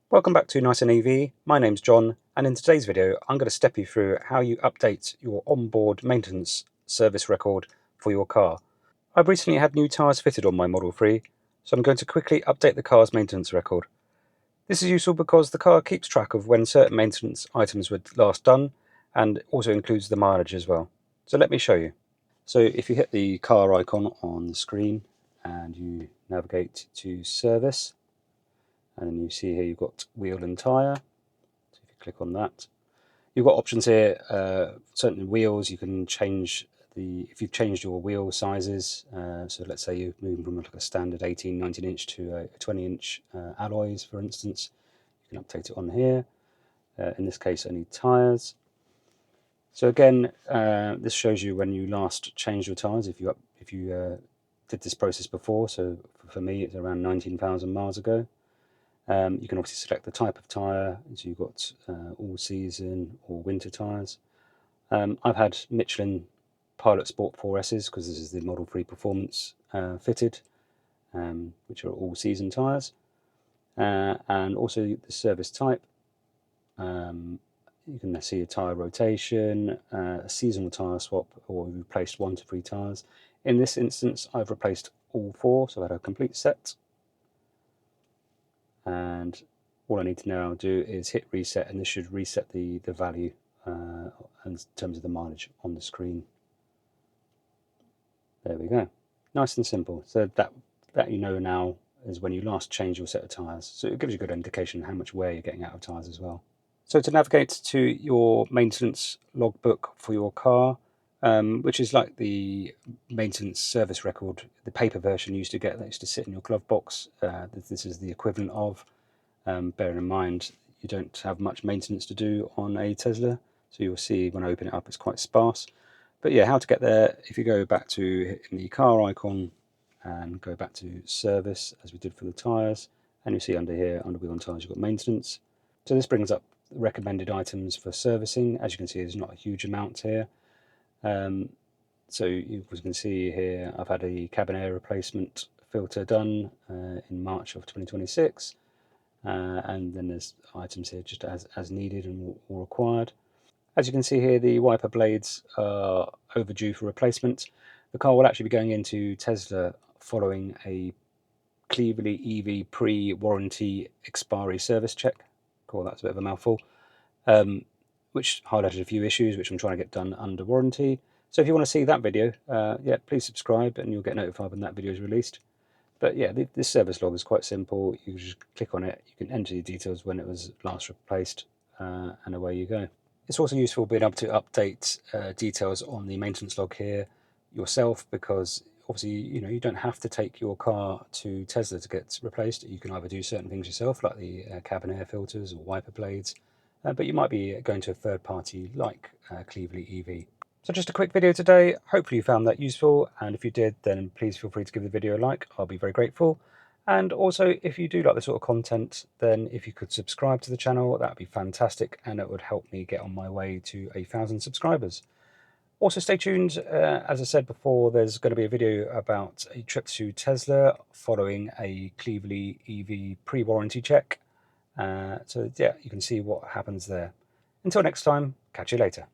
Welcome back to Nice and EV. My name's John, and in today's video I'm going to step you through how you update your onboard maintenance service record for your car. I've recently had new tyres fitted on my Model 3, so I'm going to quickly update the car's maintenance record. This is useful because the car keeps track of when certain maintenance items were last done, and also includes the mileage as well. So let me show you. So if you hit the car icon on the screen and you navigate to service, and then you see here you've got wheel and tyre. So if you click on that, you've got options here. Certainly wheels, you can change if you've changed your wheel sizes. So let's say you're moving from like a standard 18, 19 inch to a 20 inch alloys, for instance. You can update it on here. In this case, I need tyres. So again, this shows you when you last changed your tyres. If you did this process before, so for me it's around 19,000 miles ago. You can obviously select the type of tyre, so you've got all season or winter tyres. I've had Michelin Pilot Sport 4S's because this is the Model 3 Performance fitted, which are all season tyres. And also the service type. You can see a tyre rotation, a seasonal tyre swap, or replaced 1 to 3 tyres. In this instance, I've replaced all 4, so I had a complete set. And all I need to now do is hit reset, and this should reset the value in terms of the mileage on the screen. There we go. Nice and simple. So that you know now is when you last change your set of tyres. So it gives you a good indication how much wear you're getting out of tyres as well. So to navigate to your maintenance logbook for your car, which is like the maintenance service record, the paper version you used to get that used to sit in your glove box. This is the equivalent of. Bearing in mind you don't have much maintenance to do on a Tesla, so you'll see when I open it up it's quite sparse. But yeah, how to get there, if you go back to the car icon and go back to service as we did for the tyres, and you see under here, under wheel and tyres, you've got maintenance. So this brings up recommended items for servicing. As you can see, there's not a huge amount here. So you can see here, I've had a cabin air replacement filter done in March of 2026. And then there's items here just as needed and or required. As you can see here, the wiper blades are overdue for replacement. The car will actually be going into Tesla following a Cleverly EV pre-warranty expiry service check. Cool, that's a bit of a mouthful. Which highlighted a few issues which I'm trying to get done under warranty. So if you want to see that video, yeah, please subscribe and you'll get notified when that video is released. But yeah, this service log is quite simple. You can just click on it, you can enter your details when it was last replaced, and away you go. It's also useful being able to update details on the maintenance log here yourself, because obviously you don't have to take your car to Tesla to get replaced. You can either do certain things yourself, like the cabin air filters or wiper blades, but you might be going to a third party like Cleverly EV. So just a quick video today. Hopefully you found that useful, and if you did, then please feel free to give the video a like. I'll be very grateful. And also, if you do like this sort of content, then if you could subscribe to the channel, that would be fantastic, and it would help me get on my way to 1,000 subscribers. Also stay tuned, as I said before, there's going to be a video about a trip to Tesla following a Cleverly EV pre-warranty check. So yeah, you can see what happens there. Until next time, catch you later.